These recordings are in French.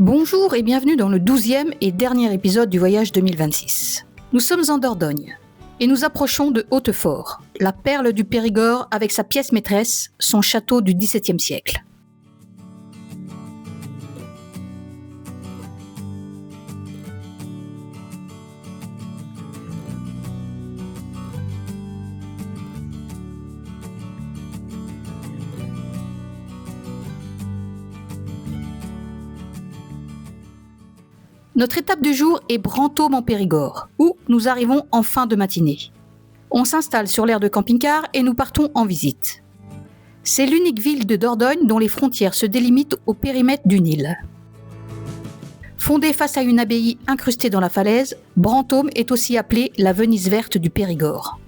Bonjour et bienvenue dans le 12e et dernier épisode du voyage 2026. Nous sommes en Dordogne et nous approchons de Hautefort, la perle du Périgord avec sa pièce maîtresse, son château du XVIIe siècle. Notre étape du jour est Brantôme en Périgord, où nous arrivons en fin de matinée. On s'installe sur l'aire de camping-car et nous partons en visite. C'est l'unique ville de Dordogne dont les frontières se délimitent au périmètre du Nil. Fondée face à une abbaye incrustée dans la falaise, Brantôme est aussi appelée la Venise verte du Périgord.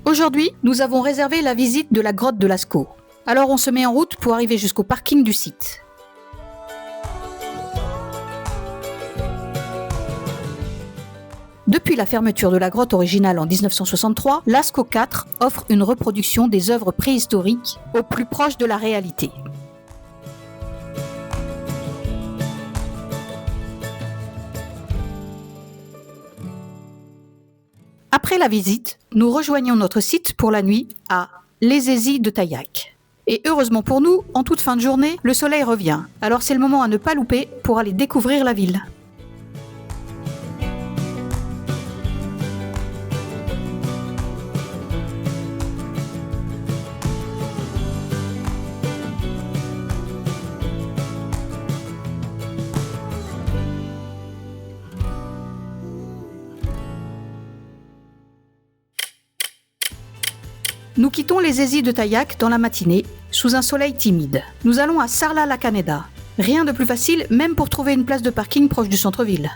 Aujourd'hui, nous avons réservé la visite de la grotte de Lascaux. Alors on se met en route pour arriver jusqu'au parking du site. Depuis la fermeture de la grotte originale en 1963, Lascaux 4 offre une reproduction des œuvres préhistoriques au plus proche de la réalité. Après la visite, nous rejoignons notre site pour la nuit à Les Aisies de Taillac. Et heureusement pour nous, en toute fin de journée, le soleil revient. Alors c'est le moment à ne pas louper pour aller découvrir la ville. Nous quittons les Aisies de Taillac dans la matinée, sous un soleil timide. Nous allons à Sarlat-la-Canéda. Rien de plus facile, même pour trouver une place de parking proche du centre-ville.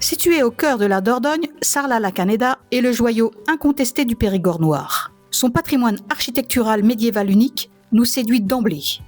Situé au cœur de la Dordogne, Sarlat-la-Canéda est le joyau incontesté du Périgord noir. Son patrimoine architectural médiéval unique nous séduit d'emblée.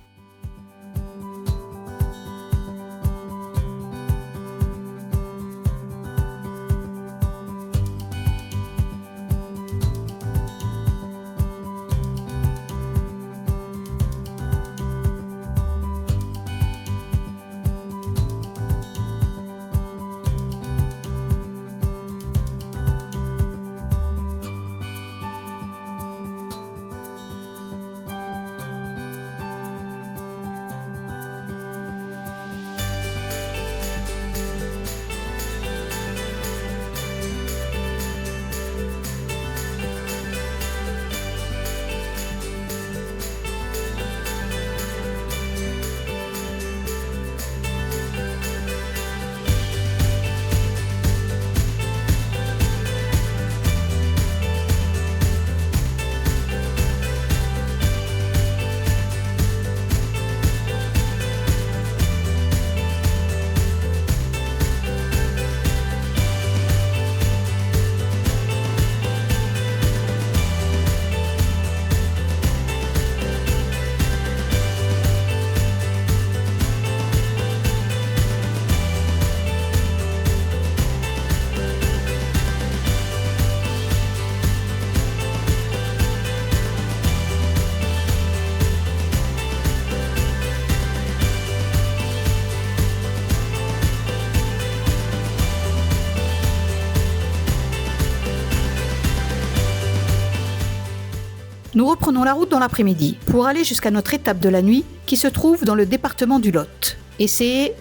Nous reprenons la route dans l'après-midi pour aller jusqu'à notre étape de la nuit qui se trouve dans le département du Lot. Et c'est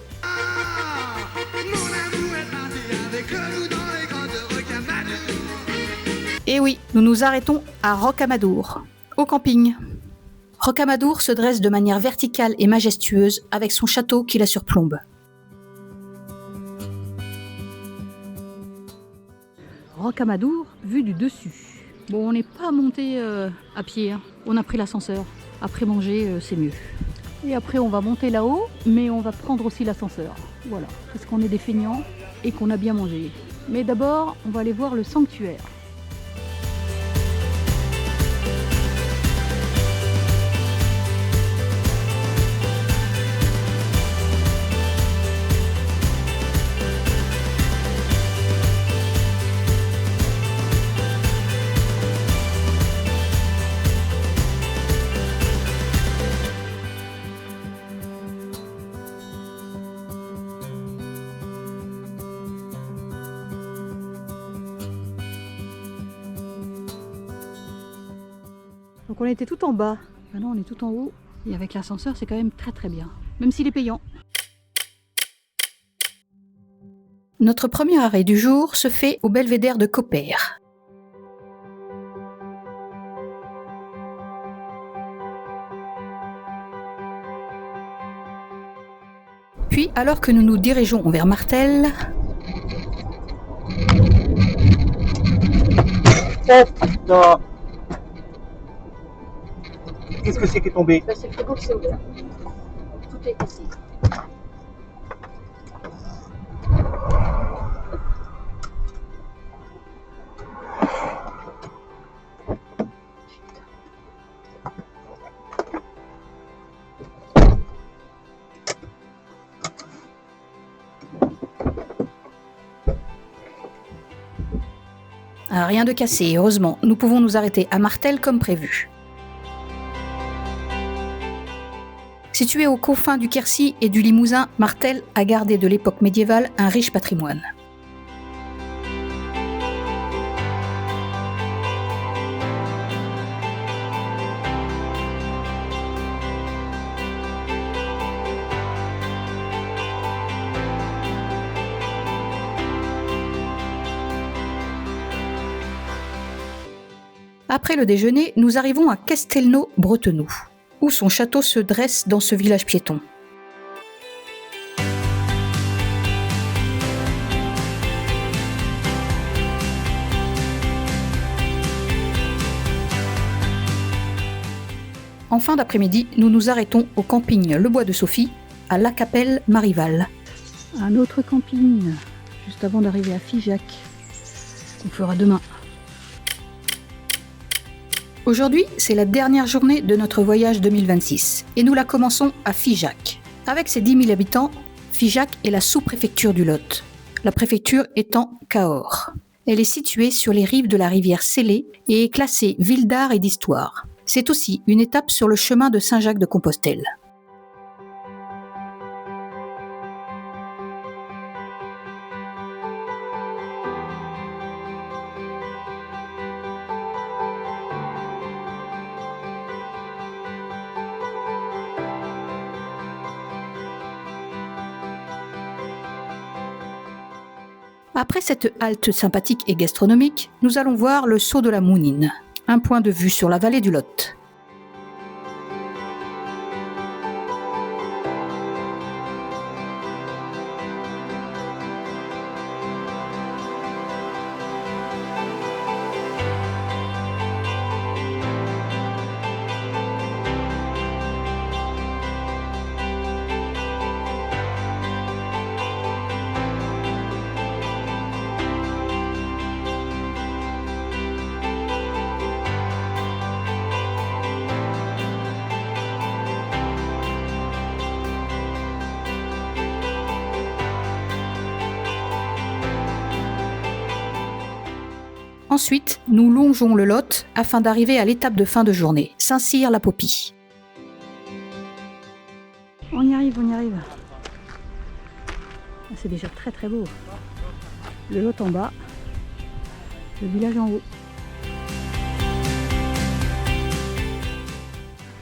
Et oui, nous nous arrêtons à Rocamadour, au camping. Rocamadour se dresse de manière verticale et majestueuse avec son château qui la surplombe. Rocamadour, vue du dessus. Bon, on n'est pas monté à pied, hein. On a pris l'ascenseur. Après manger, c'est mieux. Et après, on va monter là-haut, mais on va prendre aussi l'ascenseur. Voilà, parce qu'on est des feignants et qu'on a bien mangé. Mais d'abord, on va aller voir le sanctuaire. Donc on était tout en bas, maintenant on est tout en haut. Et avec l'ascenseur, c'est quand même très très bien, même s'il est payant. Notre premier arrêt du jour se fait au belvédère de Copper. Puis, alors que nous nous dirigeons vers Martel... Oh putain! Qu'est-ce que c'est qui est tombé? C'est le frigo qui s'est ouvert. Tout est ici. Ah, rien de cassé, heureusement. Nous pouvons nous arrêter à Martel comme prévu. Situé aux confins du Quercy et du Limousin, Martel a gardé de l'époque médiévale un riche patrimoine. Après le déjeuner, nous arrivons à Castelnau-Bretenoux, où son château se dresse dans ce village piéton. En fin d'après-midi, nous nous arrêtons au camping Le Bois de Sophie, à La Capelle-Marival. Un autre camping, juste avant d'arriver à Figeac, qu'on fera demain. Aujourd'hui, c'est la dernière journée de notre voyage 2026 et nous la commençons à Figeac. Avec ses 10 000 habitants, Figeac est la sous-préfecture du Lot, la préfecture étant Cahors. Elle est située sur les rives de la rivière Célé et est classée ville d'art et d'histoire. C'est aussi une étape sur le chemin de Saint-Jacques-de-Compostelle. Après cette halte sympathique et gastronomique, nous allons voir le Saut de la Mounine, un point de vue sur la vallée du Lot. Ensuite, nous longeons le Lot afin d'arriver à l'étape de fin de journée, Saint-Cyr-la-Popie. On y arrive, on y arrive. C'est déjà très très beau. Le Lot en bas, le village en haut.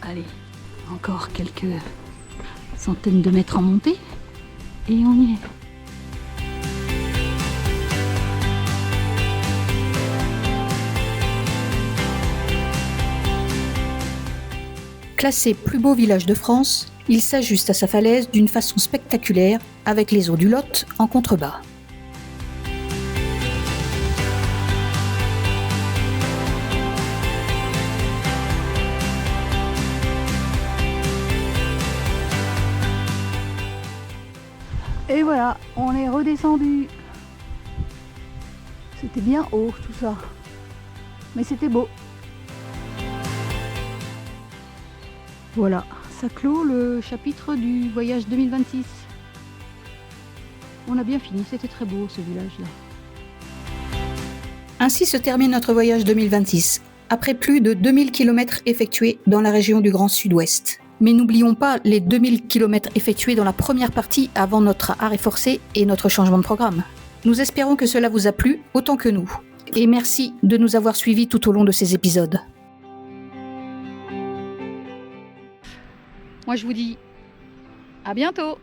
Allez, encore quelques centaines de mètres en montée et on y est. Classé plus beau village de France, il s'ajuste à sa falaise d'une façon spectaculaire avec les eaux du Lot en contrebas. Et voilà, on est redescendu. C'était bien haut tout ça, mais c'était beau. Voilà, ça clôt le chapitre du voyage 2026. On a bien fini, c'était très beau ce village-là. Ainsi se termine notre voyage 2026, après plus de 2000 km effectués dans la région du Grand Sud-Ouest. Mais n'oublions pas les 2000 km effectués dans la première partie avant notre arrêt forcé et notre changement de programme. Nous espérons que cela vous a plu autant que nous. Et merci de nous avoir suivis tout au long de ces épisodes. Moi je vous dis à bientôt!